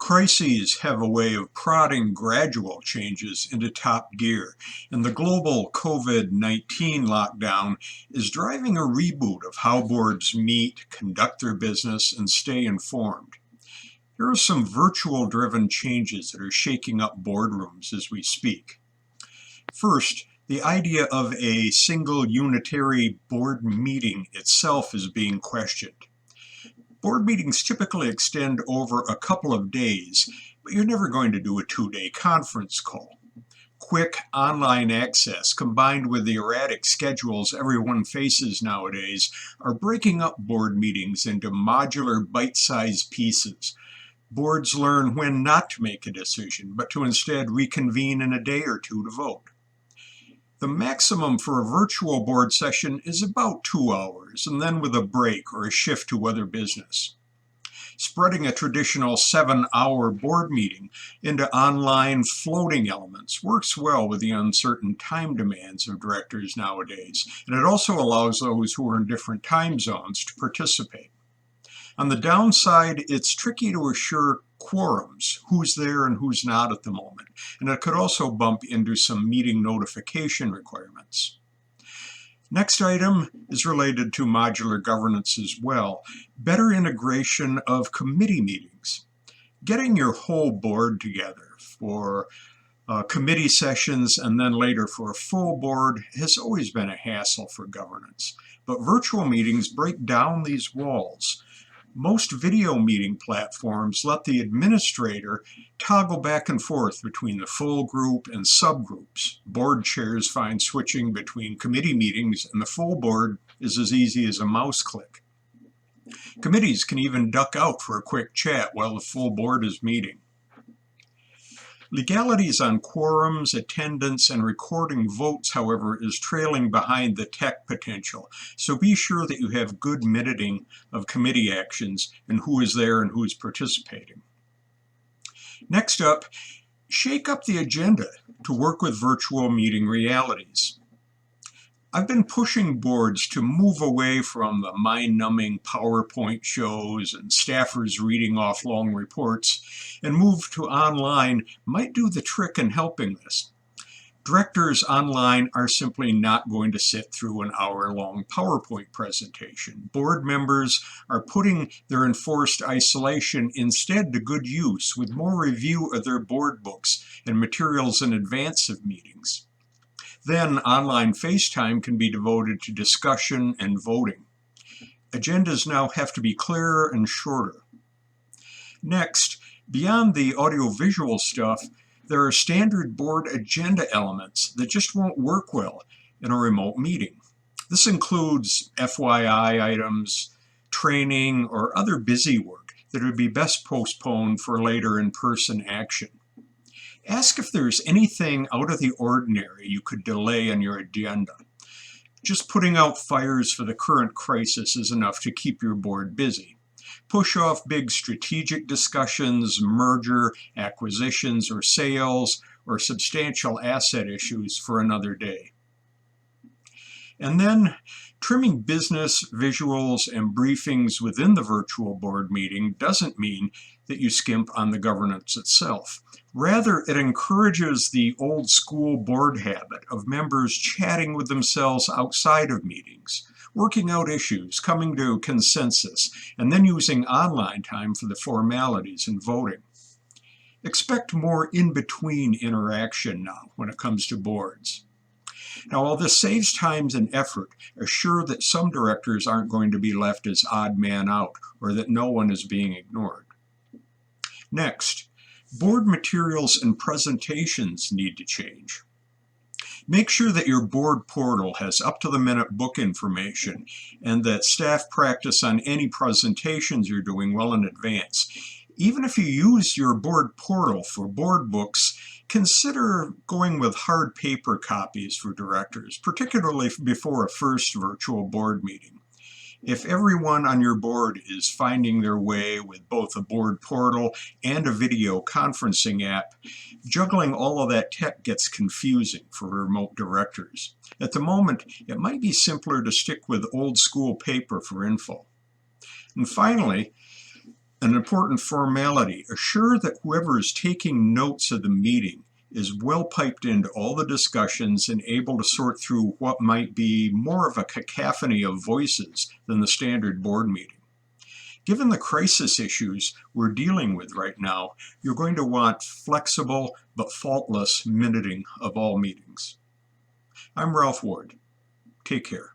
Crises have a way of prodding gradual changes into top gear, and the global COVID-19 lockdown is driving a reboot of how boards meet, conduct their business, and stay informed. Here are some virtual-driven changes that are shaking up boardrooms as we speak. First, the idea of a single unitary board meeting itself is being questioned. Board meetings typically extend over a couple of days, but you're never going to do a 2-day conference call. Quick online access combined with the erratic schedules everyone faces nowadays are breaking up board meetings into modular bite-sized pieces. Boards learn when not to make a decision, but to instead reconvene in a day or two to vote. The maximum for a virtual board session is about 2 hours, and then with a break or a shift to other business. Spreading a traditional 7-hour board meeting into online floating elements works well with the uncertain time demands of directors nowadays, and it also allows those who are in different time zones to participate. On the downside, it's tricky to assure quorums, who's there and who's not at the moment, and it could also bump into some meeting notification requirements. Next item is related to modular governance as well, better integration of committee meetings. Getting your whole board together for committee sessions and then later for a full board has always been a hassle for governance, but virtual meetings break down these walls. Most video meeting platforms let the administrator toggle back and forth between the full group and subgroups. Board chairs find switching between committee meetings and the full board is as easy as a mouse click. Committees can even duck out for a quick chat while the full board is meeting. Legalities on quorums, attendance, and recording votes, however, is trailing behind the tech potential, so be sure that you have good minuting of committee actions and who is there and who is participating. Next up, shake up the agenda to work with virtual meeting realities. I've been pushing boards to move away from the mind-numbing PowerPoint shows and staffers reading off long reports, and move to online might do the trick in helping this. Directors online are simply not going to sit through an hour-long PowerPoint presentation. Board members are putting their enforced isolation instead to good use with more review of their board books and materials in advance of meetings. Then online FaceTime can be devoted to discussion and voting. Agendas now have to be clearer and shorter. Next, beyond the audiovisual stuff, there are standard board agenda elements that just won't work well in a remote meeting. This includes FYI items, training, or other busy work that would be best postponed for later in-person action. Ask if there's anything out of the ordinary you could delay on your agenda. Just putting out fires for the current crisis is enough to keep your board busy. Push off big strategic discussions, merger, acquisitions, or sales, or substantial asset issues for another day. And then, trimming business, visuals, and briefings within the virtual board meeting doesn't mean that you skimp on the governance itself. Rather, it encourages the old school board habit of members chatting with themselves outside of meetings, working out issues, coming to consensus, and then using online time for the formalities and voting. Expect more in-between interaction now when it comes to boards. Now, while this saves time and effort, assure that some directors aren't going to be left as odd man out or that no one is being ignored. Next, board materials and presentations need to change. Make sure that your board portal has up-to-the-minute book information and that staff practice on any presentations you're doing well in advance. Even if you use your board portal for board books, consider going with hard paper copies for directors, particularly before a first virtual board meeting. If everyone on your board is finding their way with both a board portal and a video conferencing app, juggling all of that tech gets confusing for remote directors. At the moment, it might be simpler to stick with old school paper for info. And finally, An important formality: assure that whoever is taking notes of the meeting is well piped into all the discussions and able to sort through what might be more of a cacophony of voices than the standard board meeting. Given the crisis issues we're dealing with right now, you're going to want flexible but faultless minuting of all meetings. I'm Ralph Ward. Take care.